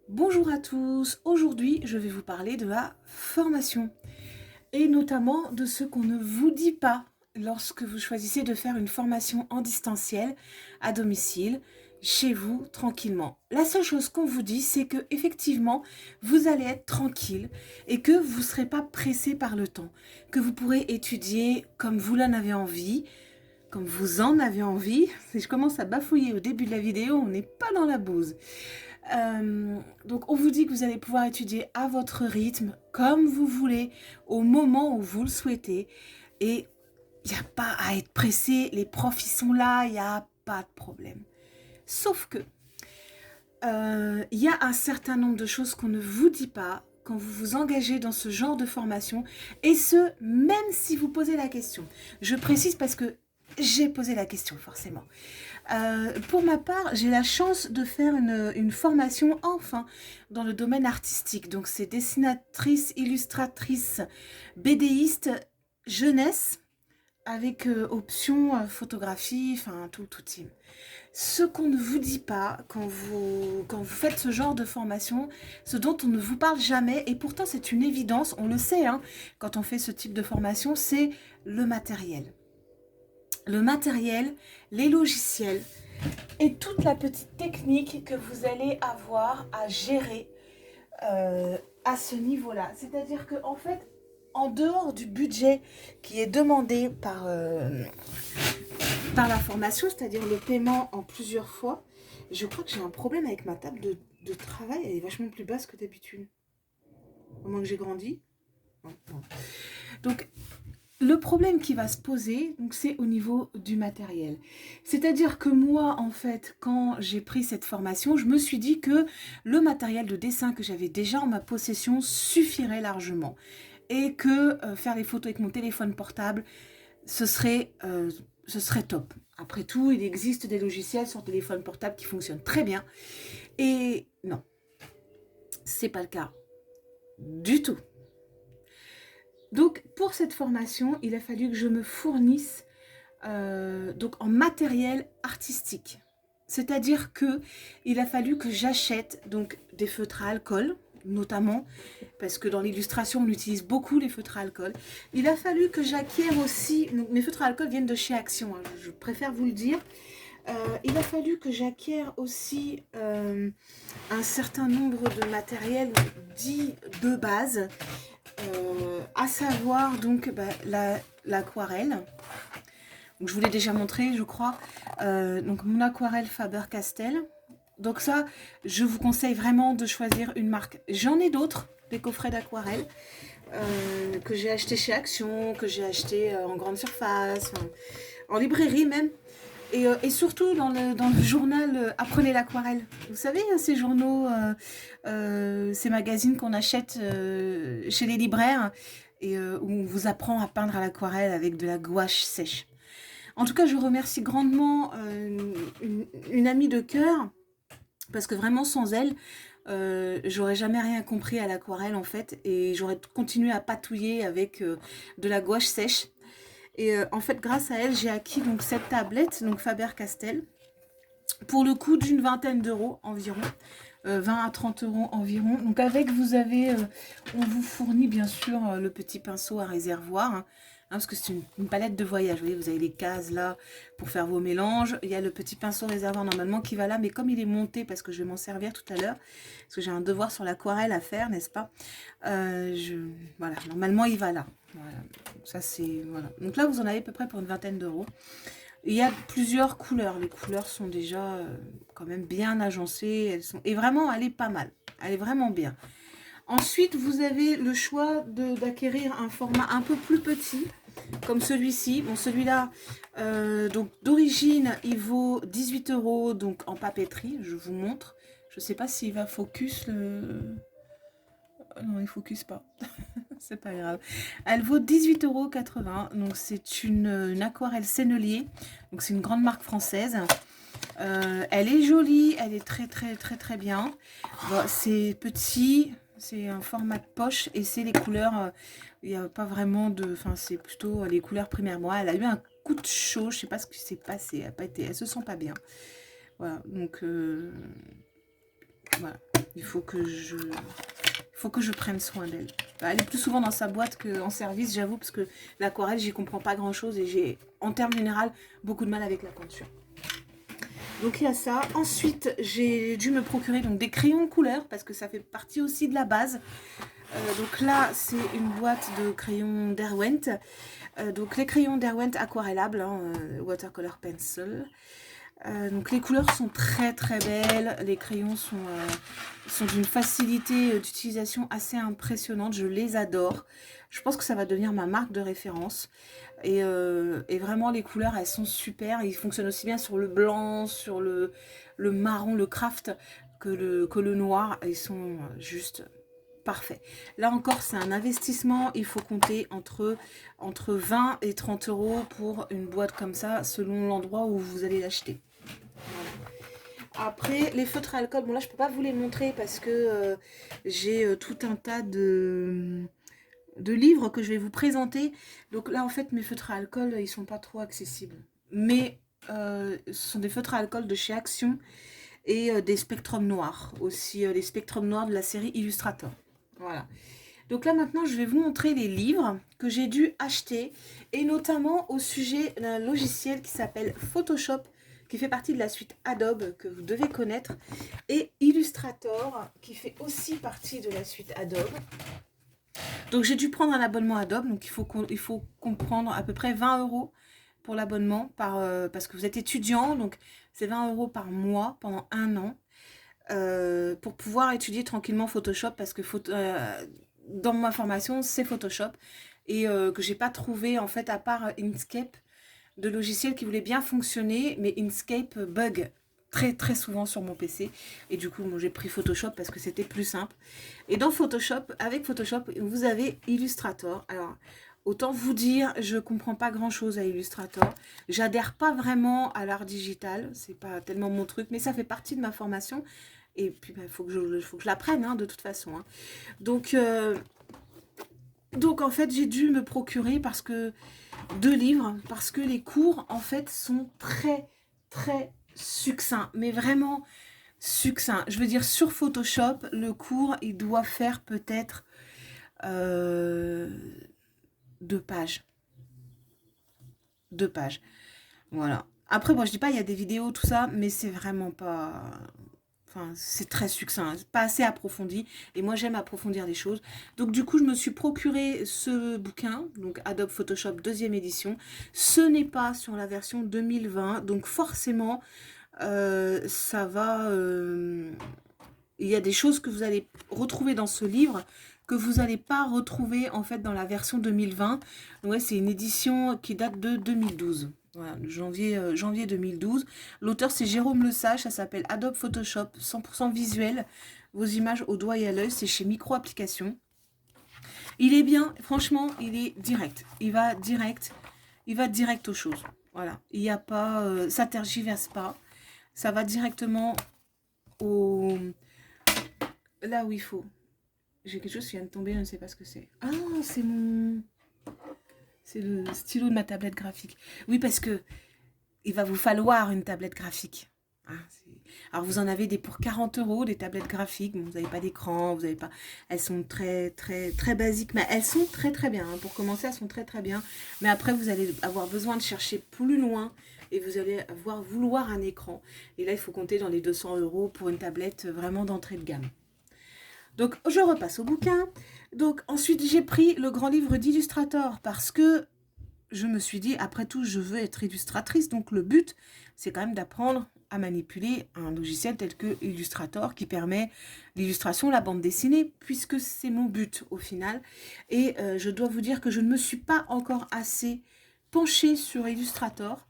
Bonjour à tous, aujourd'hui je vais vous parler de la formation et notamment de ce qu'on ne vous dit pas lorsque vous choisissez de faire une formation en distanciel à domicile, chez vous, tranquillement. La seule chose qu'on vous dit, c'est que effectivement vous allez être tranquille et que vous ne serez pas pressé par le temps, que vous pourrez étudier comme vous l'en avez envie, comme vous en avez envie. Si je commence à bafouiller au début de la vidéo, on n'est pas dans la bouse. Donc on vous dit que vous allez pouvoir étudier à votre rythme, comme vous voulez, au moment où vous le souhaitez. Et il n'y a pas à être pressé, les profs ils sont là, il n'y a pas de problème. Sauf que il y a un certain nombre de choses qu'on ne vous dit pas quand vous vous engagez dans ce genre de formation, et ce, même si vous posez la question. Je précise parce que j'ai posé la question forcément. Pour ma part, j'ai la chance de faire une formation enfin dans le domaine artistique. Donc c'est dessinatrice, illustratrice, BDiste, jeunesse, avec option photographie, enfin tout team. Ce qu'on ne vous dit pas quand vous faites ce genre de formation, ce dont on ne vous parle jamais, et pourtant c'est une évidence, on le sait hein, quand on fait ce type de formation, c'est le matériel. Le matériel, les logiciels, et toute la petite technique que vous allez avoir à gérer à ce niveau-là. C'est-à-dire que en fait, en dehors du budget qui est demandé par la formation, c'est-à-dire le paiement en plusieurs fois, je crois que j'ai un problème avec ma table de travail. Elle est vachement plus basse que d'habitude. Au moins que j'ai grandi. Non, non. Donc, le problème qui va se poser, c'est au niveau du matériel. C'est-à-dire que moi, en fait, quand j'ai pris cette formation, je me suis dit que le matériel de dessin que j'avais déjà en ma possession suffirait largement. Et que faire les photos avec mon téléphone portable, ce serait top. Après tout, il existe des logiciels sur téléphone portable qui fonctionnent très bien. Et non, c'est pas le cas du tout. Donc pour cette formation, il a fallu que je me fournisse donc en matériel artistique. C'est-à-dire que il a fallu que j'achète donc des feutres à alcool, notamment, parce que dans l'illustration, on utilise beaucoup les feutres à alcool. Il a fallu que j'acquière aussi, donc mes feutres à alcool viennent de chez Action, hein, je préfère vous le dire. Il a fallu que j'acquière aussi un certain nombre de matériel dit de base, à savoir donc l'aquarelle. Donc, je vous l'ai déjà montré, je crois. Donc mon aquarelle Faber-Castell. Donc ça, je vous conseille vraiment de choisir une marque. J'en ai d'autres, des coffrets d'aquarelle, que j'ai acheté chez Action, que j'ai acheté en grande surface, en librairie même. Et surtout dans le journal Apprenez l'aquarelle. Vous savez, ces journaux, ces magazines qu'on achète chez les libraires, et où on vous apprend à peindre à l'aquarelle avec de la gouache sèche. En tout cas, je remercie grandement une amie de cœur, parce que vraiment sans elle, j'aurais jamais rien compris à l'aquarelle en fait, et j'aurais continué à patouiller avec de la gouache sèche. Et en fait, grâce à elle, j'ai acquis donc cette tablette, donc Faber-Castell, pour le coût d'une vingtaine d'euros environ. 20 à 30 euros environ. Donc avec, on vous fournit bien sûr le petit pinceau à réservoir, hein, parce que c'est une palette de voyage. Vous voyez, vous avez les cases là pour faire vos mélanges. Il y a le petit pinceau réservoir normalement qui va là, mais comme il est monté, parce que je vais m'en servir tout à l'heure, parce que j'ai un devoir sur l'aquarelle à faire, n'est-ce pas, voilà, normalement il va là. Voilà. Ça c'est voilà. Donc là vous en avez à peu près pour une vingtaine d'euros. Il y a plusieurs couleurs. Les couleurs sont déjà quand même bien agencées. Et vraiment, elle est pas mal. Elle est vraiment bien. Ensuite, vous avez le choix d'acquérir un format un peu plus petit, comme celui-ci. Bon, celui-là, donc d'origine, il vaut 18 euros, donc en papeterie. Je vous montre. Je ne sais pas s'il va focus le... Non, il focus pas. C'est pas grave. Elle vaut 18,80 €. Donc c'est une aquarelle Sennelier. Donc c'est une grande marque française. Elle est jolie, elle est très très très très bien. Bon, c'est petit, c'est un format de poche et c'est les couleurs. Il n'y a pas vraiment de. Enfin, c'est plutôt les couleurs primaires. Moi, elle a eu un coup de chaud, je sais pas ce qui s'est passé. Elle se sent pas bien. Voilà, donc voilà. Il faut que je prenne soin d'elle. Bah, elle est plus souvent dans sa boîte qu'en service, j'avoue, parce que l'aquarelle, j'y comprends pas grand-chose et j'ai, en termes général, beaucoup de mal avec la peinture. Donc il y a ça. Ensuite, j'ai dû me procurer donc, des crayons de couleur, parce que ça fait partie aussi de la base. Donc là, c'est une boîte de crayons Derwent. Donc les crayons Derwent aquarellables, hein, watercolor pencil. Donc les couleurs sont très très belles, les crayons sont d'une facilité d'utilisation assez impressionnante, je les adore. Je pense que ça va devenir ma marque de référence. Et vraiment les couleurs elles sont super, ils fonctionnent aussi bien sur le blanc, sur le marron, le craft que le noir, ils sont juste parfaits. Là encore c'est un investissement, il faut compter entre 20 et 30 € pour une boîte comme ça selon l'endroit où vous allez l'acheter. Après, les feutres à alcool, bon là je peux pas vous les montrer parce que j'ai tout un tas de livres que je vais vous présenter. Donc là en fait mes feutres à alcool ils sont pas trop accessibles. Mais ce sont des feutres à alcool de chez Action et des spectrums noirs. Aussi les spectrums noirs de la série Illustrator. Voilà. Donc là maintenant je vais vous montrer les livres que j'ai dû acheter et notamment au sujet d'un logiciel qui s'appelle Photoshop, qui fait partie de la suite Adobe que vous devez connaître, et Illustrator qui fait aussi partie de la suite Adobe. Donc j'ai dû prendre un abonnement Adobe, donc il faut comprendre à peu près 20 € pour l'abonnement parce que vous êtes étudiant, donc c'est 20 € par mois pendant 1 an pour pouvoir étudier tranquillement Photoshop, parce que dans ma formation c'est Photoshop et que j'ai pas trouvé en fait à part Inkscape de logiciels qui voulaient bien fonctionner, mais Inkscape bug très très souvent sur mon PC et du coup moi j'ai pris Photoshop parce que c'était plus simple. Et dans Photoshop, avec Photoshop vous avez Illustrator. Alors autant vous dire, je comprends pas grand chose à Illustrator, j'adhère pas vraiment à l'art digital, c'est pas tellement mon truc, mais ça fait partie de ma formation et puis il faut que je l'apprenne hein, de toute façon hein. Donc en fait j'ai dû me procurer 2 livres parce que les cours en fait sont très très succincts, mais vraiment succincts. Je veux dire sur Photoshop, le cours il doit faire peut-être 2 pages. 2 pages. Voilà. Après moi je dis pas il y a des vidéos tout ça, mais c'est vraiment pas... Enfin, c'est très succinct, pas assez approfondi. Et moi, j'aime approfondir les choses. Donc, du coup, je me suis procuré ce bouquin, donc Adobe Photoshop 2e édition. Ce n'est pas sur la version 2020. Donc, forcément, ça va... il y a des choses que vous allez retrouver dans ce livre que vous n'allez pas retrouver, en fait, dans la version 2020. Ouais, c'est une édition qui date de 2012. Voilà, janvier 2012. L'auteur, c'est Jérôme Lesage. Ça s'appelle Adobe Photoshop 100% visuel. Vos images au doigt et à l'œil. C'est chez Micro Applications. Il est bien. Franchement, il est direct. Il va direct aux choses. Voilà. Il n'y a pas... ça tergiverse pas. Ça va directement là où il faut. J'ai quelque chose qui vient de tomber. Je ne sais pas ce que c'est. Ah, c'est mon... C'est le stylo de ma tablette graphique. Oui, parce que il va vous falloir une tablette graphique. Hein, alors, vous en avez des pour 40 €, des tablettes graphiques. Bon, vous n'avez pas d'écran, vous n'avez pas... Elles sont très, très, très basiques, mais elles sont très, très bien. Hein. Pour commencer, elles sont très, très bien. Mais après, vous allez avoir besoin de chercher plus loin et vous allez vouloir un écran. Et là, il faut compter dans les 200 € pour une tablette vraiment d'entrée de gamme. Donc, je repasse au bouquin. Donc, ensuite, j'ai pris le grand livre d'Illustrator parce que je me suis dit, après tout, je veux être illustratrice. Donc, le but, c'est quand même d'apprendre à manipuler un logiciel tel que Illustrator qui permet l'illustration, la bande dessinée, puisque c'est mon but au final. Et je dois vous dire que je ne me suis pas encore assez penchée sur Illustrator.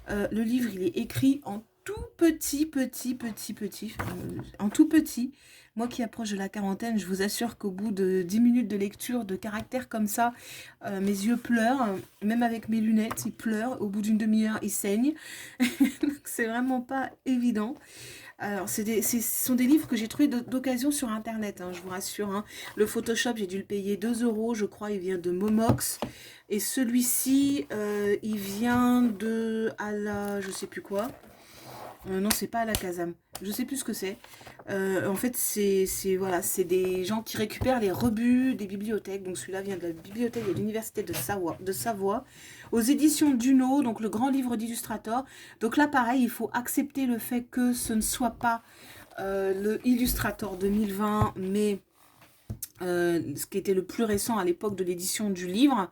Le livre, il est écrit en tout petit, en tout petit. Moi qui approche de la quarantaine, je vous assure qu'au bout de 10 minutes de lecture de caractères comme ça, mes yeux pleurent. Même avec mes lunettes, ils pleurent. Au bout d'une demi-heure, ils saignent. C'est vraiment pas évident. Alors, ce sont des livres que j'ai trouvés d'occasion sur Internet, hein, je vous rassure. Hein. Le Photoshop, j'ai dû le payer 2 €, je crois, il vient de Momox. Et celui-ci, il vient de... je sais plus quoi. Non, c'est pas à la Kazam. Je sais plus ce que c'est. En fait, voilà, c'est des gens qui récupèrent les rebuts des bibliothèques. Donc celui-là vient de la bibliothèque de l'université de Savoie, aux éditions Duno, donc le grand livre d'Illustrator. Donc là, pareil, il faut accepter le fait que ce ne soit pas le Illustrator 2020, mais ce qui était le plus récent à l'époque de l'édition du livre.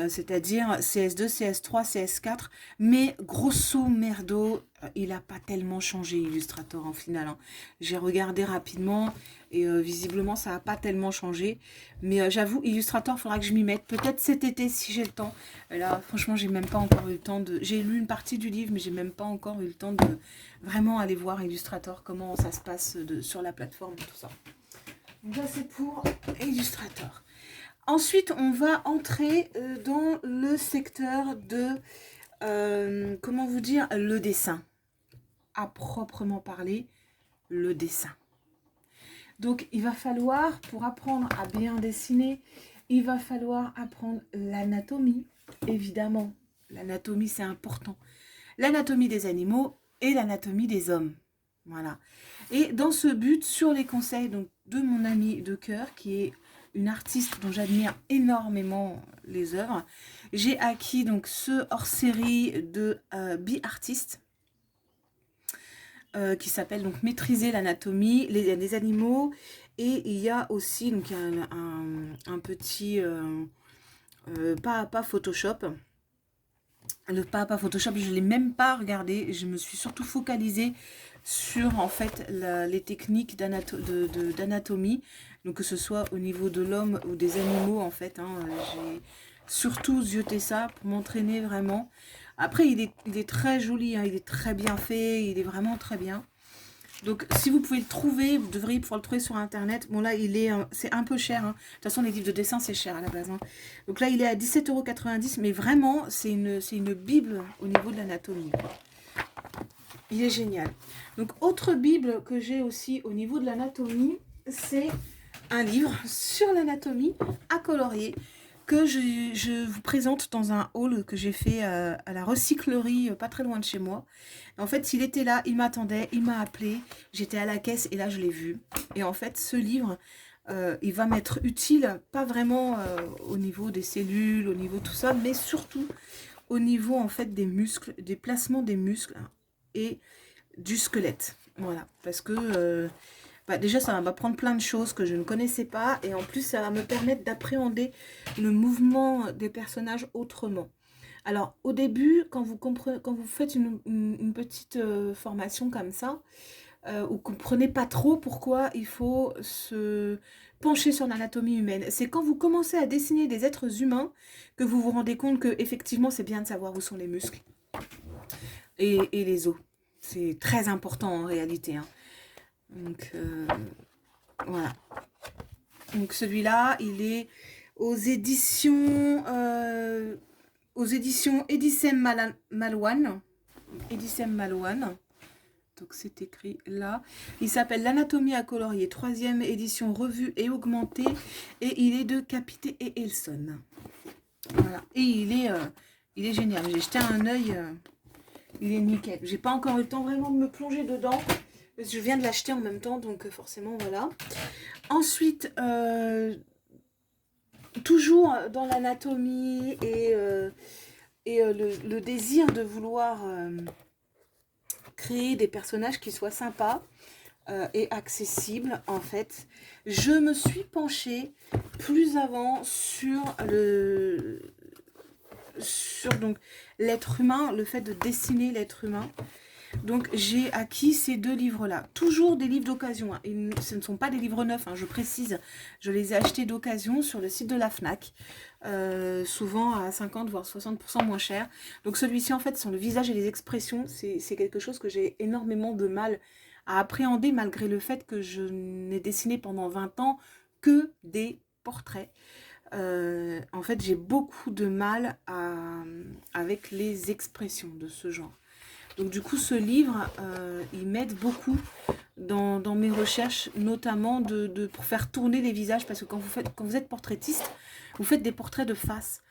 C'est-à-dire CS2, CS3, CS4, mais grosso merdo, il n'a pas tellement changé Illustrator en final. Hein. J'ai regardé rapidement et visiblement ça n'a pas tellement changé. Mais j'avoue, Illustrator, il faudra que je m'y mette. Peut-être cet été si j'ai le temps. Là, franchement, j'ai même pas encore eu le temps de... J'ai lu une partie du livre, mais j'ai même pas encore eu le temps de vraiment aller voir Illustrator, comment ça se passe sur la plateforme et tout ça. Donc là, c'est pour Illustrator. Ensuite, on va entrer dans le secteur de, comment vous dire, le dessin. À proprement parler, le dessin. Donc, il va falloir, pour apprendre à bien dessiner, il va falloir apprendre l'anatomie, évidemment. L'anatomie, c'est important. L'anatomie des animaux et l'anatomie des hommes. Voilà. Et dans ce but, sur les conseils donc, de mon amie de cœur, qui est une artiste dont j'admire énormément les œuvres, j'ai acquis donc ce hors-série de Bi-Artiste qui s'appelle donc Maîtriser l'anatomie des animaux. Et il y a aussi donc, un petit pas à pas Photoshop. Le pas à pas Photoshop, je ne l'ai même pas regardé. Je me suis surtout focalisée sur en fait les techniques d'anatomie, donc que ce soit au niveau de l'homme ou des animaux en fait. Hein, j'ai surtout zioté ça pour m'entraîner vraiment. Après, il est très joli, hein, il est très bien fait, il est vraiment très bien. Donc, si vous pouvez le trouver, vous devriez pouvoir le trouver sur Internet. Bon, là, c'est un peu cher. Hein. De toute façon, les livres de dessin, c'est cher à la base. Hein. Donc là, il est à 17,90 €. Mais vraiment, c'est une bible au niveau de l'anatomie. Il est génial. Donc, autre bible que j'ai aussi au niveau de l'anatomie, c'est un livre sur l'anatomie à colorier que je vous présente dans un haul que j'ai fait à la recyclerie, pas très loin de chez moi. En fait, il était là, il m'attendait, il m'a appelé, j'étais à la caisse et là, je l'ai vu. Et en fait, ce livre, il va m'être utile, pas vraiment au niveau des cellules, au niveau de tout ça, mais surtout au niveau en fait des muscles, des placements des muscles et du squelette. Voilà, parce que déjà ça va m'apprendre plein de choses que je ne connaissais pas et en plus ça va me permettre d'appréhender le mouvement des personnages autrement. Alors au début, quand vous faites une petite formation comme ça, ou que vous ne comprenez pas trop pourquoi il faut se pencher sur l'anatomie humaine, c'est quand vous commencez à dessiner des êtres humains que vous vous rendez compte que effectivement c'est bien de savoir où sont les muscles et les os. C'est très important en réalité. Hein. Donc voilà. Donc celui-là, il est aux éditions Edicem Malouane. Edicem Malouane. Donc c'est écrit là. Il s'appelle L'anatomie à colorier, 3e édition revue et augmentée. Et il est de Capité et Elson. Voilà. Et il est génial. J'ai jeté un œil. Il est nickel. J'ai pas encore eu le temps vraiment de me plonger dedans. Je viens de l'acheter en même temps, donc forcément, voilà. Ensuite, toujours dans l'anatomie et le désir de vouloir créer des personnages qui soient sympas et accessibles, en fait, je me suis penchée plus avant sur donc l'être humain, le fait de dessiner l'être humain. Donc j'ai acquis ces deux livres-là. Toujours des livres d'occasion. Hein. Ce ne sont pas des livres neufs, hein, je précise. Je les ai achetés d'occasion sur le site de la FNAC. Souvent à 50 voire 60% moins cher. Donc celui-ci en fait sont le visage et les expressions. C'est quelque chose que j'ai énormément de mal à appréhender malgré le fait que je n'ai dessiné pendant 20 ans que des portraits. En fait j'ai beaucoup de mal avec les expressions de ce genre. Donc du coup, ce livre, il m'aide beaucoup dans mes recherches, notamment pour faire tourner les visages, parce que quand vous êtes portraitiste, vous faites des portraits de face.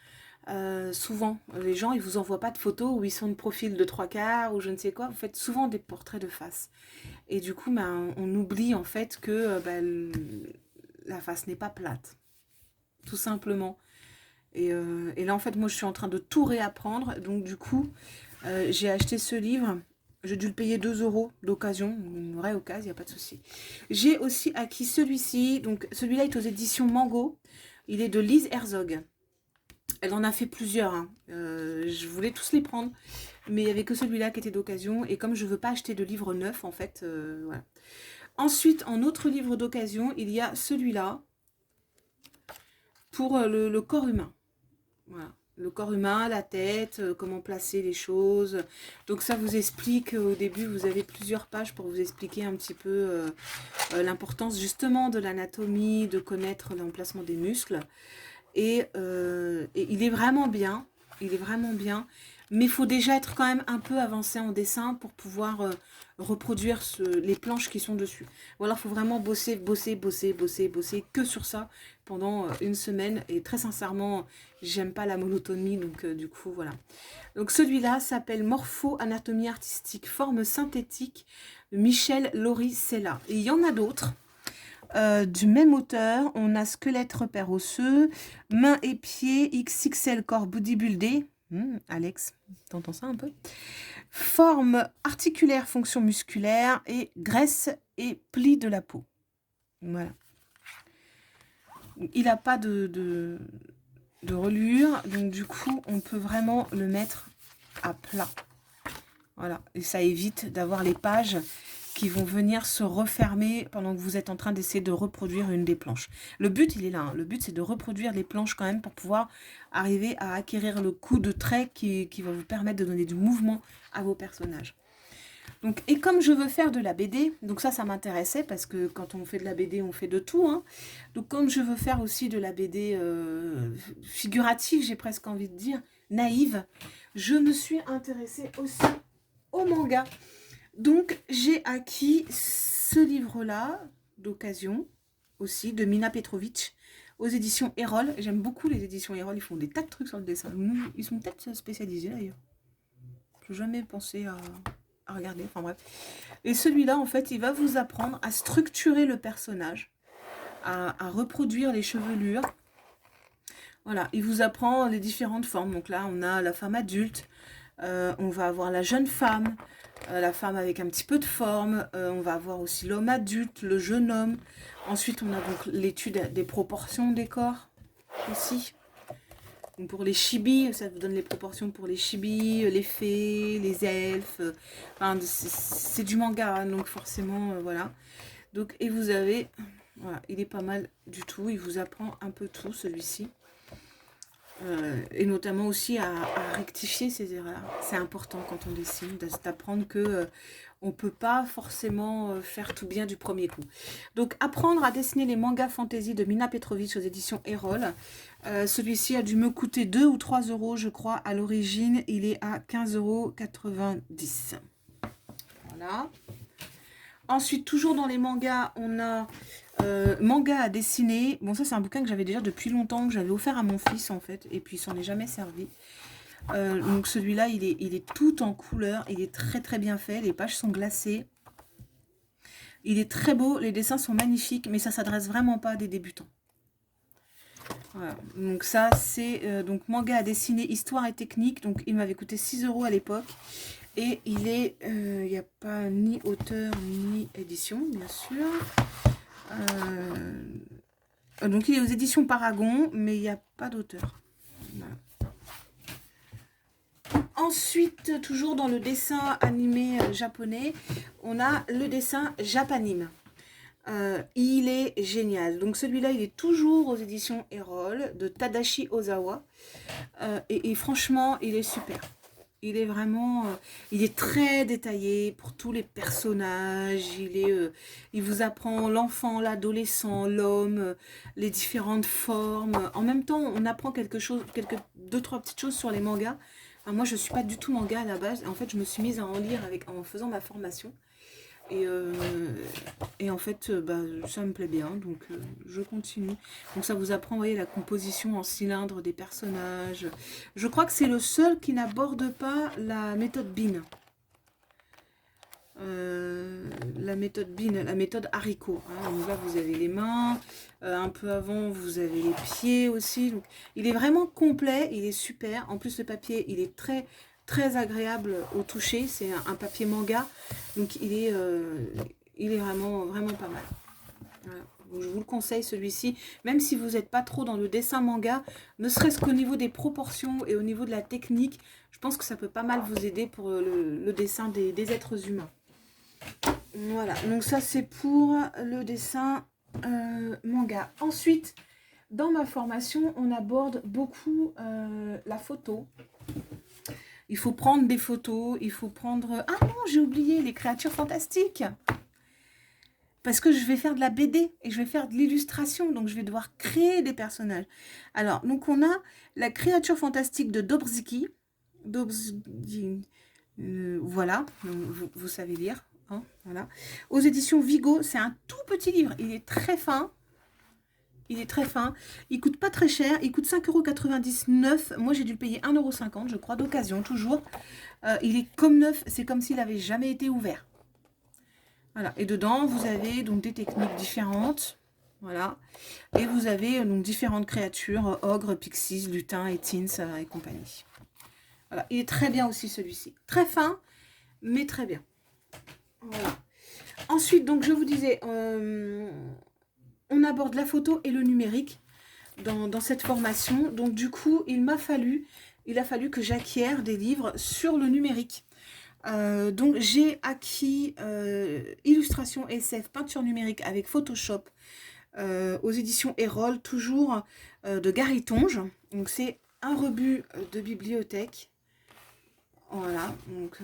Souvent, les gens, ils vous envoient pas de photos où ils sont de profil de 3/4 ou je ne sais quoi. Vous faites souvent des portraits de face. Et du coup, ben, on oublie en fait que ben, la face n'est pas plate. Tout simplement. Et là, en fait, moi, je suis en train de tout réapprendre. Donc, du coup, j'ai acheté ce livre. J'ai dû le payer 2 euros d'occasion. Une vraie occasion, il n'y a pas de souci. J'ai aussi acquis celui-ci. Donc, celui-là est aux éditions Mango. Il est de Lise Herzog. Elle en a fait plusieurs. Hein. Je voulais tous les prendre. Mais il n'y avait que celui-là qui était d'occasion. Et comme je ne veux pas acheter de livres neufs, en fait, voilà. Ensuite, en autre livre d'occasion, il y a celui-là. Pour le corps humain. Voilà. Le corps humain, la tête, comment placer les choses. Donc ça vous explique, au début, vous avez plusieurs pages pour vous expliquer un petit peu l'importance justement de l'anatomie, de connaître l'emplacement des muscles. Et il est vraiment bien. Il est vraiment bien. Mais il faut déjà être quand même un peu avancé en dessin pour pouvoir reproduire les planches qui sont dessus. Ou alors il faut vraiment bosser que sur ça pendant une semaine. Et très sincèrement, j'aime pas la monotonie, donc du coup voilà. Donc celui-là s'appelle Morpho Anatomie artistique, forme synthétique de Michel Lauricella. Et il y en a d'autres. Du même auteur, on a squelette repère osseux, mains et pieds, XXL corps bodybuildé. Alex, t'entends ça un peu? Forme articulaire, fonction musculaire et graisse et plis de la peau. Voilà. Il n'a pas de reliure, donc du coup, on peut vraiment le mettre à plat. Voilà, et ça évite d'avoir les pages qui vont venir se refermer pendant que vous êtes en train d'essayer de reproduire une des planches. Le but, il est là. Hein. Le but, c'est de reproduire les planches quand même pour pouvoir arriver à acquérir le coup de trait qui va vous permettre de donner du mouvement à vos personnages. Donc, et comme je veux faire de la BD, donc ça m'intéressait parce que quand on fait de la BD, on fait de tout. Hein. Donc comme je veux faire aussi de la BD figurative, j'ai presque envie de dire, naïve, je me suis intéressée aussi au manga. Donc, j'ai acquis ce livre-là, d'occasion, aussi, de Mina Petrovic, aux éditions Erol. J'aime beaucoup les éditions Erol, ils font des tas de trucs sur le dessin. Ils sont peut-être spécialisés, d'ailleurs. Je n'ai jamais pensé à regarder, enfin bref. Et celui-là, en fait, il va vous apprendre à structurer le personnage, à reproduire les chevelures. Voilà, il vous apprend les différentes formes. Donc là, on a la femme adulte, on va avoir la jeune femme, la femme avec un petit peu de forme, on va avoir aussi l'homme adulte, le jeune homme. Ensuite, on a donc l'étude des proportions des corps aussi. Donc pour les chibis, ça vous donne les proportions pour les chibis, les fées, les elfes. Enfin, c'est du manga, hein, donc forcément, voilà. Donc, et vous avez, voilà, il est pas mal du tout, il vous apprend un peu tout, celui-ci. Et notamment aussi à rectifier ses erreurs. C'est important quand on dessine, d'apprendre que on ne peut pas forcément faire tout bien du premier coup. Donc, apprendre à dessiner les mangas fantasy de Mina Petrovic aux éditions Erol. Celui-ci a dû me coûter 2 ou 3 euros, je crois, à l'origine. Il est à 15,90 euros. Voilà. Ensuite, toujours dans les mangas, on a manga à dessiner. Bon, ça, c'est un bouquin que j'avais déjà depuis longtemps, que j'avais offert à mon fils, en fait. Et puis, il s'en est jamais servi. Donc, celui-là, il est tout en couleur. Il est très, très bien fait. Les pages sont glacées. Il est très beau. Les dessins sont magnifiques. Mais ça s'adresse vraiment pas à des débutants. Voilà. Donc, ça, c'est donc manga à dessiner, histoire et technique. Donc, il m'avait coûté 6 euros à l'époque. Et il est, il n'y a pas ni auteur ni édition, bien sûr. Donc il est aux éditions Paragon, mais il n'y a pas d'auteur. Voilà. Ensuite, toujours dans le dessin animé japonais, on a le dessin Japanime. Il est génial. Donc celui-là, il est toujours aux éditions Erol de Tadashi Ozawa. Et franchement, il est super. Il est vraiment, il est très détaillé pour tous les personnages. Il vous apprend l'enfant, l'adolescent, l'homme, les différentes formes. En même temps, on apprend deux, trois petites choses sur les mangas. Enfin, moi, je suis pas du tout manga à la base. En fait, je me suis mise à en lire en faisant ma formation. Et, et en fait, bah, ça me plaît bien, donc je continue. Donc ça vous apprend, vous voyez, la composition en cylindre des personnages. Je crois que c'est le seul qui n'aborde pas la méthode Bean. La méthode Bean, la méthode haricot. Hein. Donc là, vous avez les mains. Un peu avant, vous avez les pieds aussi. Donc, il est vraiment complet, il est super. En plus, le papier, il est très, très agréable au toucher. C'est un papier manga. Donc, il est vraiment, vraiment pas mal. Voilà. Donc, je vous le conseille, celui-ci. Même si vous n'êtes pas trop dans le dessin manga, ne serait-ce qu'au niveau des proportions et au niveau de la technique, je pense que ça peut pas mal vous aider pour le dessin des êtres humains. Voilà, donc ça c'est pour le dessin manga. Ensuite, dans ma formation, on aborde beaucoup la photo. Il faut prendre des photos, il faut prendre... Ah non, j'ai oublié les créatures fantastiques. Parce que je vais faire de la BD et je vais faire de l'illustration, donc je vais devoir créer des personnages. Alors, donc on a la créature fantastique de Dobzhiki. Voilà, vous savez lire. Hein, voilà. Aux éditions Vigo, c'est un tout petit livre. Il est très fin. Il est très fin. Il coûte pas très cher. Il coûte 5,99 €. Moi, j'ai dû le payer 1,50 €, je crois, d'occasion, toujours. Il est comme neuf. C'est comme s'il n'avait jamais été ouvert. Voilà. Et dedans, vous avez donc des techniques différentes. Voilà. Et vous avez donc différentes créatures, ogres, pixies, lutins, et teens et compagnie. Voilà. Il est très bien aussi, celui-ci. Très fin, mais très bien. Voilà. Ensuite, donc je vous disais, on aborde la photo et le numérique dans cette formation. Donc du coup, il a fallu que j'acquière des livres sur le numérique. Donc j'ai acquis illustration SF, peinture numérique avec Photoshop aux éditions Erol, toujours de Gary Tonge. Donc c'est un rebut de bibliothèque. Voilà, donc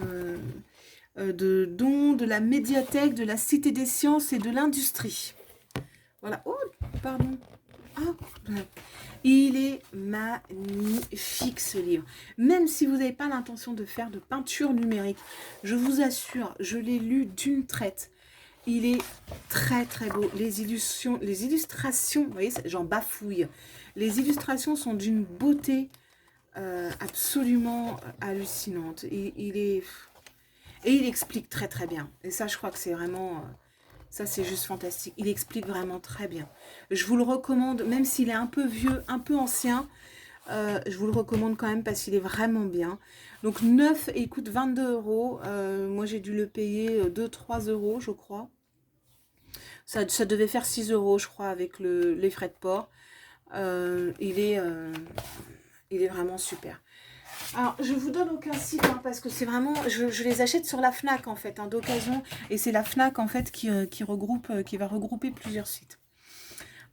de la médiathèque, de la Cité des Sciences et de l'Industrie. Voilà. Oh, pardon. Ah, il est magnifique ce livre. Même si vous n'avez pas l'intention de faire de peinture numérique, je vous assure, je l'ai lu d'une traite. Il est très très beau. Les illustrations, vous voyez, j'en bafouille. Les illustrations sont d'une beauté absolument hallucinante. Et il explique très très bien. Et ça, je crois que c'est vraiment... ça, c'est juste fantastique. Il explique vraiment très bien. Je vous le recommande, même s'il est un peu vieux, un peu ancien. Je vous le recommande quand même parce qu'il est vraiment bien. Donc, neuf et il coûte 22 €. Moi, j'ai dû le payer 2-3 €, je crois. Ça devait faire 6 €, je crois, avec les frais de port. Il est vraiment super. Alors, je vous donne aucun site, hein, parce que c'est vraiment... Je les achète sur la Fnac, en fait, hein, d'occasion. Et c'est la Fnac, en fait, qui va regrouper plusieurs sites.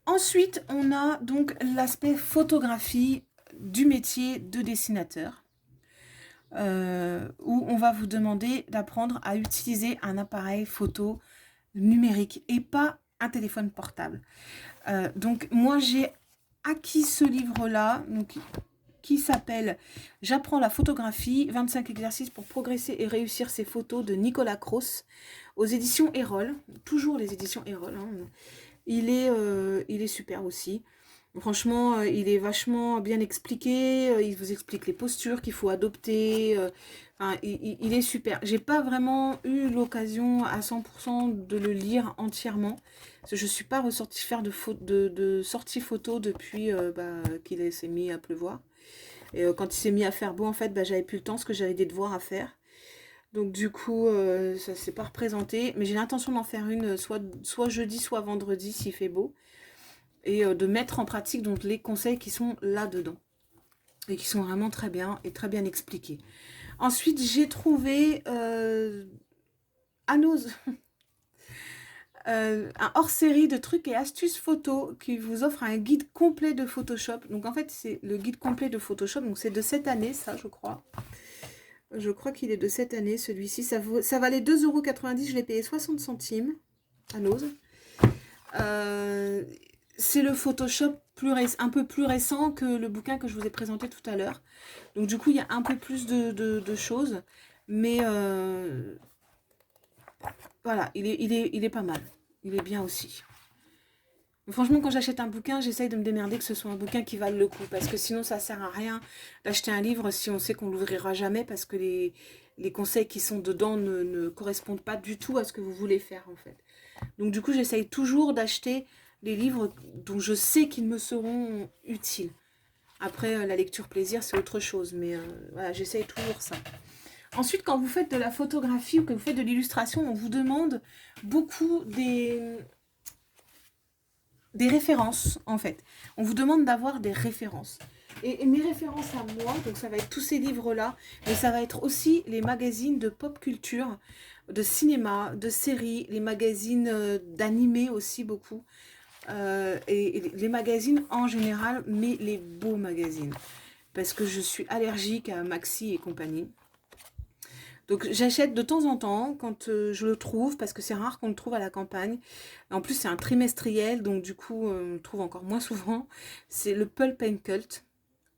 Ensuite, on a donc l'aspect photographie du métier de dessinateur. Où on va vous demander d'apprendre à utiliser un appareil photo numérique et pas un téléphone portable. Donc, moi, j'ai acquis ce livre-là, donc... qui s'appelle « J'apprends la photographie, 25 exercices pour progresser et réussir ses photos » de Nicolas Cros, aux éditions Erol, toujours les éditions Erol. Hein. Il est super aussi. Franchement, il est vachement bien expliqué, il vous explique les postures qu'il faut adopter, enfin, il est super. J'ai pas vraiment eu l'occasion à 100% de le lire entièrement, parce que je suis pas ressortie faire de sortie photo depuis qu'il s'est mis à pleuvoir. Et quand il s'est mis à faire beau, en fait, j'avais plus le temps parce que j'avais des devoirs à faire. Donc du coup, ça ne s'est pas représenté. Mais j'ai l'intention d'en faire une soit jeudi, soit vendredi, s'il fait beau. Et de mettre en pratique donc les conseils qui sont là-dedans. Et qui sont vraiment très bien et très bien expliqués. Ensuite, j'ai trouvé Anos... un hors-série de trucs et astuces photo qui vous offre un guide complet de Photoshop. Donc en fait, c'est le guide complet de Photoshop. Donc c'est de cette année, ça, je crois. Je crois qu'il est de cette année, celui-ci. Ça valait 2,90 €. Je l'ai payé 60 centimes à Nose. C'est le Photoshop un peu plus récent que le bouquin que je vous ai présenté tout à l'heure. Donc du coup, il y a un peu plus de choses. Mais voilà, il est pas mal. Il est bien aussi. Mais franchement, quand j'achète un bouquin, j'essaye de me démerder que ce soit un bouquin qui vale le coup. Parce que sinon, ça sert à rien d'acheter un livre si on sait qu'on l'ouvrira jamais. Parce que les conseils qui sont dedans ne correspondent pas du tout à ce que vous voulez faire, en fait. Donc du coup, j'essaye toujours d'acheter des livres dont je sais qu'ils me seront utiles. Après, la lecture plaisir, c'est autre chose. Mais voilà, j'essaye toujours ça. Ensuite, quand vous faites de la photographie ou que vous faites de l'illustration, on vous demande beaucoup des références, en fait. On vous demande d'avoir des références. Et mes références à moi, donc ça va être tous ces livres-là, mais ça va être aussi les magazines de pop culture, de cinéma, de séries, les magazines d'animé aussi beaucoup, et les magazines en général, mais les beaux magazines. Parce que je suis allergique à Maxi et compagnie. Donc j'achète de temps en temps quand je le trouve, parce que c'est rare qu'on le trouve à la campagne. En plus c'est un trimestriel, donc du coup on le trouve encore moins souvent. C'est le Pulp and Cult.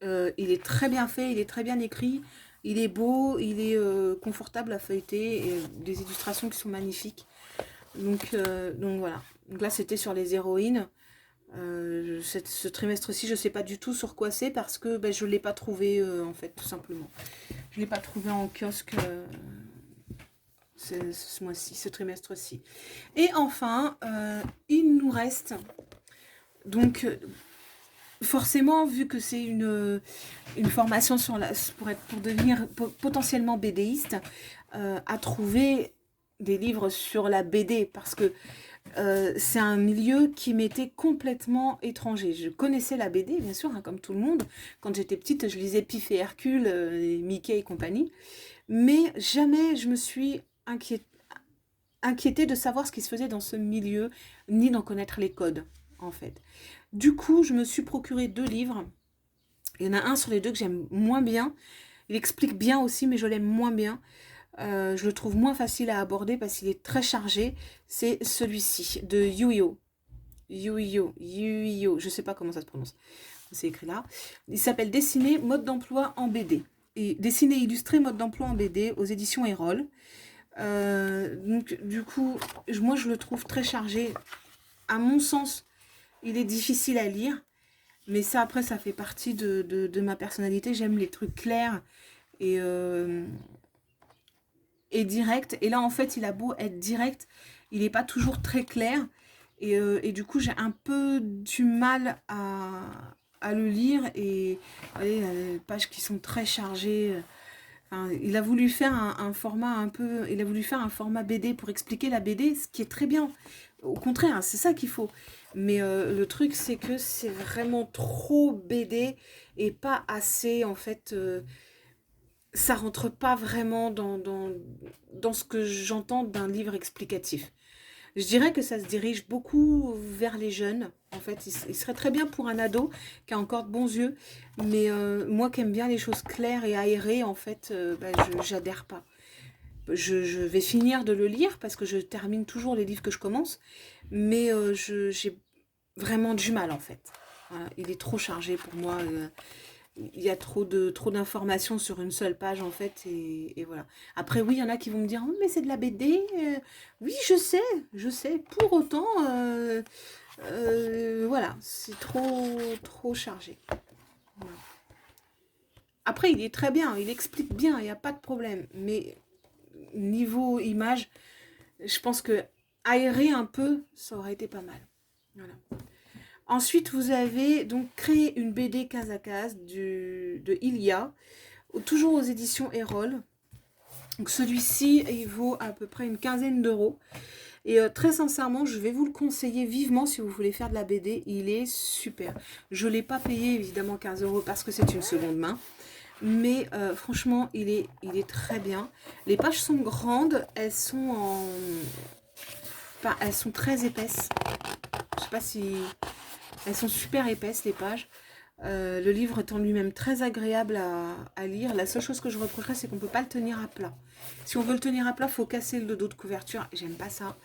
Il est très bien fait, il est très bien écrit, il est beau, il est confortable à feuilleter, et des illustrations qui sont magnifiques. Donc voilà. Donc là c'était sur les héroïnes. Ce trimestre-ci, je ne sais pas du tout sur quoi c'est parce que je ne l'ai pas trouvé en fait, tout simplement. Je ne l'ai pas trouvé en kiosque ce mois-ci, ce trimestre-ci. Et enfin, il nous reste donc forcément, vu que c'est une formation pour devenir potentiellement BDiste, à trouver des livres sur la BD parce que c'est un milieu qui m'était complètement étranger. Je connaissais la BD, bien sûr, hein, comme tout le monde. Quand j'étais petite, je lisais Pif et Hercule, et Mickey et compagnie. Mais jamais je me suis inquiétée de savoir ce qui se faisait dans ce milieu, ni d'en connaître les codes, en fait. Du coup, je me suis procuré 2 livres. Il y en a un sur les 2 que j'aime moins bien. Il explique bien aussi, mais je l'aime moins bien. Je le trouve moins facile à aborder parce qu'il est très chargé. C'est celui-ci, de Yuyo. Yuyo, je sais pas comment ça se prononce. C'est écrit là. Il s'appelle Dessiner, mode d'emploi en BD. Et Dessiner, illustrer, mode d'emploi en BD aux éditions Erol. Donc du coup, moi je le trouve très chargé. À mon sens, il est difficile à lire. Mais ça, après, ça fait partie de ma personnalité. J'aime les trucs clairs et direct. Et là, en fait, il a beau être direct, il n'est pas toujours très clair. Et du coup, j'ai un peu du mal à le lire. Et vous voyez, il y a des pages qui sont très chargées. Enfin, il a voulu faire un format un peu... Il a voulu faire un format BD pour expliquer la BD, ce qui est très bien. Au contraire, c'est ça qu'il faut. Mais le truc, c'est que c'est vraiment trop BD et pas assez, en fait... ça rentre pas vraiment dans ce que j'entends d'un livre explicatif. Je dirais que ça se dirige beaucoup vers les jeunes. En fait, il serait très bien pour un ado qui a encore de bons yeux. Mais moi qui aime bien les choses claires et aérées, en fait, j'adhère pas. Je vais finir de le lire parce que je termine toujours les livres que je commence. Mais j'ai vraiment du mal, en fait. Voilà, il est trop chargé pour moi. Il y a trop d'informations sur une seule page en fait et voilà. Après oui, il y en a qui vont me dire oh, mais c'est de la BD. Oui, je sais. Pour autant, voilà, c'est trop chargé. Voilà. Après, il est très bien, il explique bien, il n'y a pas de problème. Mais niveau image, je pense que aérer un peu, ça aurait été pas mal. Voilà. Ensuite, vous avez donc créé une BD case à case de Ilia, toujours aux éditions Erol. Donc celui-ci, il vaut à peu près une quinzaine d'euros. Et très sincèrement, je vais vous le conseiller vivement si vous voulez faire de la BD. Il est super. Je ne l'ai pas payé évidemment 15 euros parce que c'est une seconde main. Mais franchement, il est très bien. Les pages sont grandes. Elles sont elles sont très épaisses. Je ne sais pas si... Elles sont super épaisses, les pages. Le livre est en lui-même très agréable à lire. La seule chose que je reprocherais, c'est qu'on ne peut pas le tenir à plat. Si on veut le tenir à plat, il faut casser le dos de couverture. J'aime pas ça.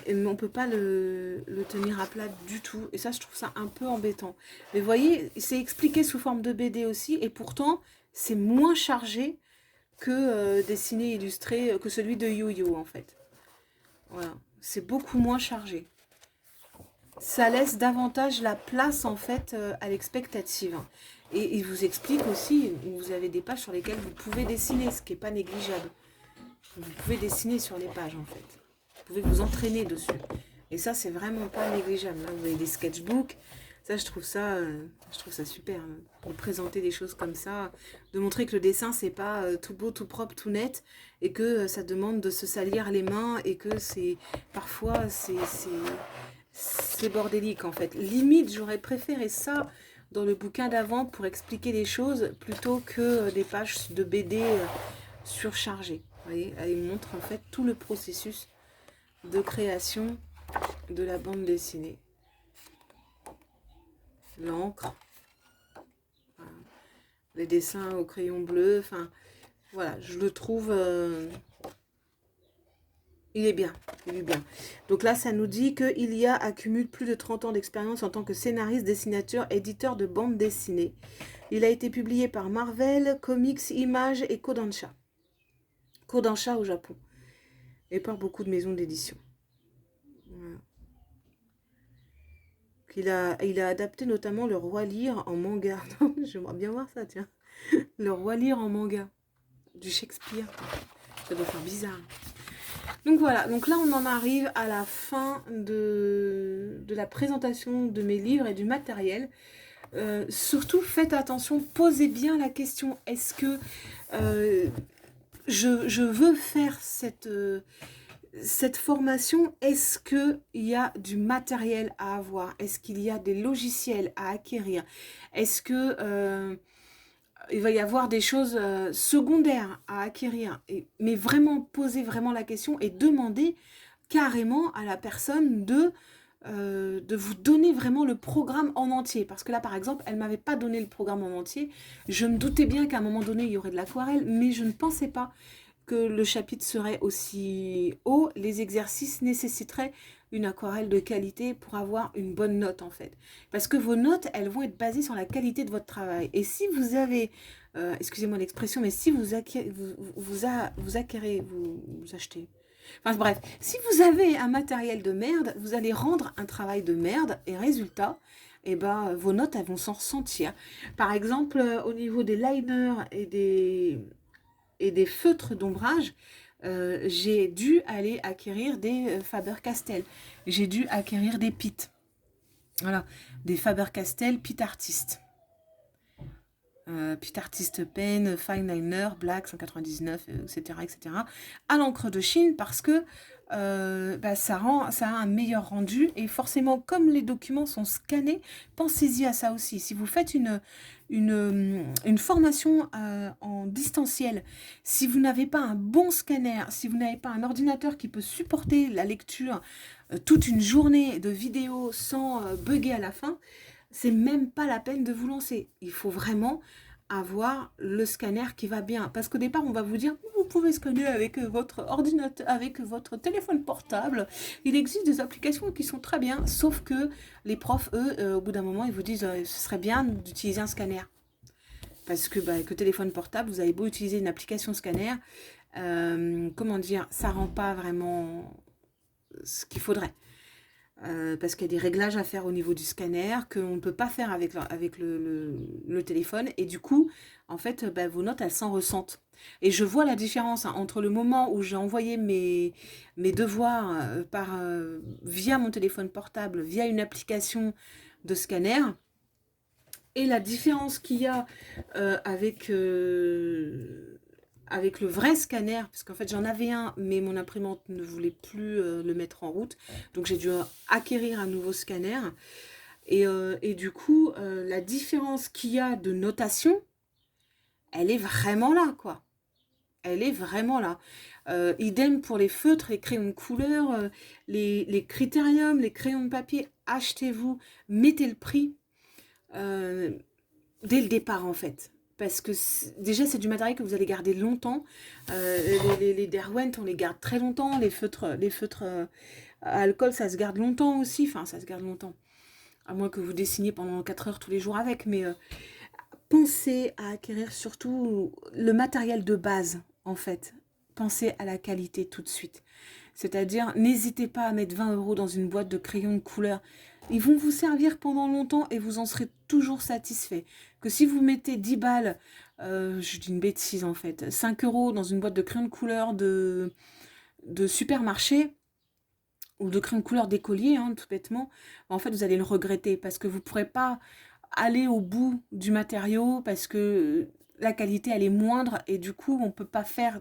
Mais on ne peut pas le tenir à plat du tout. Et ça, je trouve ça un peu embêtant. Mais vous voyez, c'est expliqué sous forme de BD aussi. Et pourtant, c'est moins chargé que dessiné illustré, que celui de Yo-Yo, en fait. Voilà, c'est beaucoup moins chargé. Ça laisse davantage la place en fait à l'expectative. Et il vous explique aussi, vous avez des pages sur lesquelles vous pouvez dessiner, ce qui n'est pas négligeable. Vous pouvez dessiner sur les pages en fait. Vous pouvez vous entraîner dessus. Et ça, c'est vraiment pas négligeable. Là, vous avez des sketchbooks. Ça, je trouve ça super. De présenter des choses comme ça. De montrer que le dessin, c'est pas tout beau, tout propre, tout net. Et que ça demande de se salir les mains. Et que c'est parfois, c'est bordélique en fait. Limite, j'aurais préféré ça dans le bouquin d'avant pour expliquer les choses plutôt que des pages de BD surchargées. Vous voyez, elle montre en fait tout le processus de création de la bande dessinée. L'encre, voilà. Les dessins au crayon bleu, enfin voilà, je le trouve, il est bien, il est bien. Donc là, ça nous dit qu'il y a accumule plus de 30 ans d'expérience en tant que scénariste, dessinateur, éditeur de bande dessinée. Il a été publié par Marvel, Comics, Images et Kodansha. Kodansha au Japon. Et par beaucoup de maisons d'édition. Voilà. Il a adapté notamment le Roi Lear en manga. J'aimerais bien voir ça, tiens. Le Roi Lear en manga. Du Shakespeare. Ça doit faire bizarre. Donc voilà, donc là on en arrive à la fin de la présentation de mes livres et du matériel. Surtout faites attention, posez bien la question, est-ce que je veux faire cette formation, est-ce qu'il y a du matériel à avoir? Est-ce qu'il y a des logiciels à acquérir? Est-ce que il va y avoir des choses secondaires à acquérir? Mais vraiment, poser vraiment la question et demander carrément à la personne de vous donner vraiment le programme en entier. Parce que là, par exemple, elle ne m'avait pas donné le programme en entier. Je me doutais bien qu'à un moment donné, il y aurait de l'aquarelle, mais je ne pensais pas que le chapitre serait aussi haut. Les exercices nécessiteraient une aquarelle de qualité pour avoir une bonne note en fait. Parce que vos notes, elles vont être basées sur la qualité de votre travail. Et si vous avez, excusez-moi l'expression, mais si vous acquérez, vous achetez. Enfin bref, si vous avez un matériel de merde, vous allez rendre un travail de merde et résultat, eh ben, vos notes, elles vont s'en ressentir. Par exemple, au niveau des liners et des feutres d'ombrage, j'ai dû aller acquérir des Faber-Castell. J'ai dû acquérir des Pitt. Voilà, des Faber-Castell Pitt Artist. Pitt Artist Pen, Fine Liner, Black 199, etc., etc. À l'encre de Chine parce que ça a un meilleur rendu et forcément comme les documents sont scannés, pensez-y à ça aussi. Si vous faites une formation en distanciel, si vous n'avez pas un bon scanner, si vous n'avez pas un ordinateur qui peut supporter la lecture toute une journée de vidéos sans bugger à la fin, c'est même pas la peine de vous lancer. Il faut vraiment avoir le scanner qui va bien. Parce qu'au départ, on va vous dire, vous pouvez scanner avec votre ordinateur, avec votre téléphone portable. Il existe des applications qui sont très bien, sauf que les profs, eux, au bout d'un moment, ils vous disent, ce serait bien d'utiliser un scanner. Parce que avec le téléphone portable, vous avez beau utiliser une application scanner, comment dire, ça rend pas vraiment ce qu'il faudrait. Parce qu'il y a des réglages à faire au niveau du scanner qu'on ne peut pas faire avec le téléphone. Et du coup, en fait, vos notes, elles s'en ressentent. Et je vois la différence entre le moment où j'ai envoyé mes devoirs via mon téléphone portable, via une application de scanner, et la différence qu'il y a avec le vrai scanner, parce qu'en fait j'en avais un, mais mon imprimante ne voulait plus le mettre en route, donc j'ai dû acquérir un nouveau scanner, et du coup la différence qu'il y a de notation, elle est vraiment là, quoi. Elle est vraiment là. Idem pour les feutres, les crayons de couleur, les critériums, les crayons de papier, achetez-vous, mettez le prix dès le départ en fait. Parce que déjà c'est du matériel que vous allez garder longtemps. Les Derwent on les garde très longtemps. Les feutres à alcool ça se garde longtemps aussi. Enfin ça se garde longtemps. À moins que vous dessiniez pendant 4 heures tous les jours avec. Mais pensez à acquérir surtout le matériel de base en fait. Pensez à la qualité tout de suite. C'est-à-dire, n'hésitez pas à mettre 20 € dans une boîte de crayons de couleur. Ils vont vous servir pendant longtemps et vous en serez toujours satisfait. Que si vous mettez 10 balles, je dis une bêtise en fait, 5 € dans une boîte de crayons de couleur de supermarché, ou de crayons de couleur d'écolier, hein, tout bêtement, en fait, vous allez le regretter parce que vous ne pourrez pas aller au bout du matériau parce que la qualité, elle est moindre et du coup, on ne peut pas faire...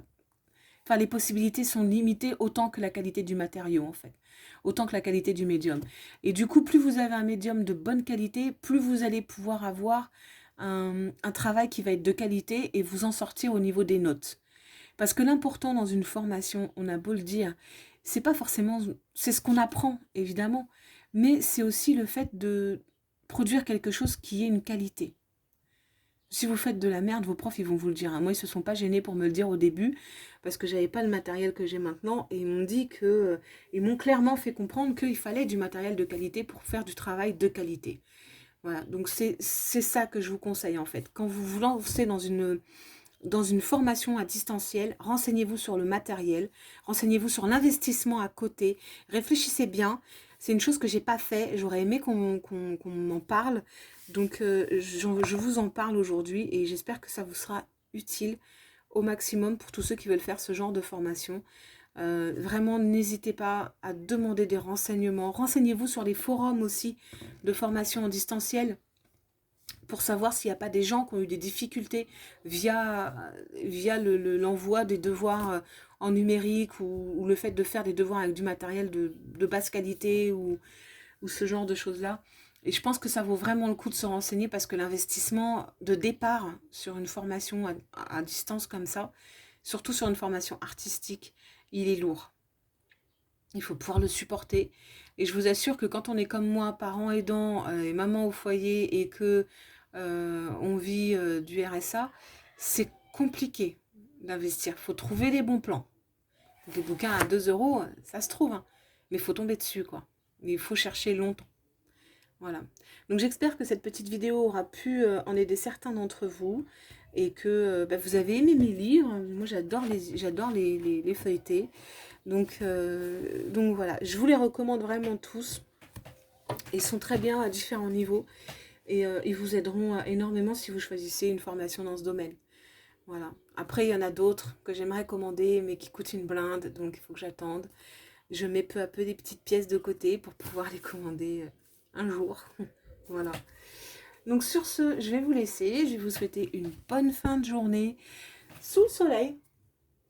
Enfin, les possibilités sont limitées autant que la qualité du matériau, en fait. Autant que la qualité du médium. Et du coup, plus vous avez un médium de bonne qualité, plus vous allez pouvoir avoir un travail qui va être de qualité et vous en sortir au niveau des notes. Parce que l'important dans une formation, on a beau le dire, c'est pas forcément... C'est ce qu'on apprend, évidemment, mais c'est aussi le fait de produire quelque chose qui ait une qualité. Si vous faites de la merde, vos profs, ils vont vous le dire. Moi, ils se sont pas gênés pour me le dire au début, parce que j'avais pas le matériel que j'ai maintenant, et ils m'ont dit que... Ils m'ont clairement fait comprendre qu'il fallait du matériel de qualité pour faire du travail de qualité. Voilà, donc c'est ça que je vous conseille, en fait. Quand vous vous lancez dans une formation à distanciel, renseignez-vous sur le matériel, renseignez-vous sur l'investissement à côté, réfléchissez bien. C'est une chose que j'ai pas fait, j'aurais aimé qu'on m'en parle, donc je vous en parle aujourd'hui et j'espère que ça vous sera utile au maximum pour tous ceux qui veulent faire ce genre de formation. Vraiment, n'hésitez pas à demander des renseignements. Renseignez-vous sur les forums aussi de formation en distanciel, pour savoir s'il n'y a pas des gens qui ont eu des difficultés via l'envoi des devoirs en numérique ou le fait de faire des devoirs avec du matériel de basse qualité ou ce genre de choses-là. Et je pense que ça vaut vraiment le coup de se renseigner parce que l'investissement de départ sur une formation à distance comme ça, surtout sur une formation artistique, il est lourd. Il faut pouvoir le supporter. Et je vous assure que quand on est comme moi, parent aidant et maman au foyer et que on vit du RSA, c'est compliqué d'investir. Il faut trouver les bons plans. Des bouquins à 2 €, ça se trouve, hein, mais il faut tomber dessus, quoi. Mais il faut chercher longtemps. Voilà. Donc j'espère que cette petite vidéo aura pu en aider certains d'entre vous et que vous avez aimé mes livres. Moi j'adore les feuilleter. Donc voilà, je vous les recommande vraiment tous. Ils sont très bien à différents niveaux et ils vous aideront énormément si vous choisissez une formation dans ce domaine. Voilà. Après, il y en a d'autres que j'aimerais commander mais qui coûtent une blinde, donc il faut que j'attende. Je mets peu à peu des petites pièces de côté pour pouvoir les commander un jour. Voilà. Donc sur ce, je vais vous laisser. Je vais vous souhaiter une bonne fin de journée sous le soleil.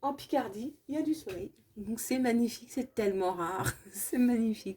En Picardie, il y a du soleil. Donc c'est magnifique, c'est tellement rare. C'est magnifique.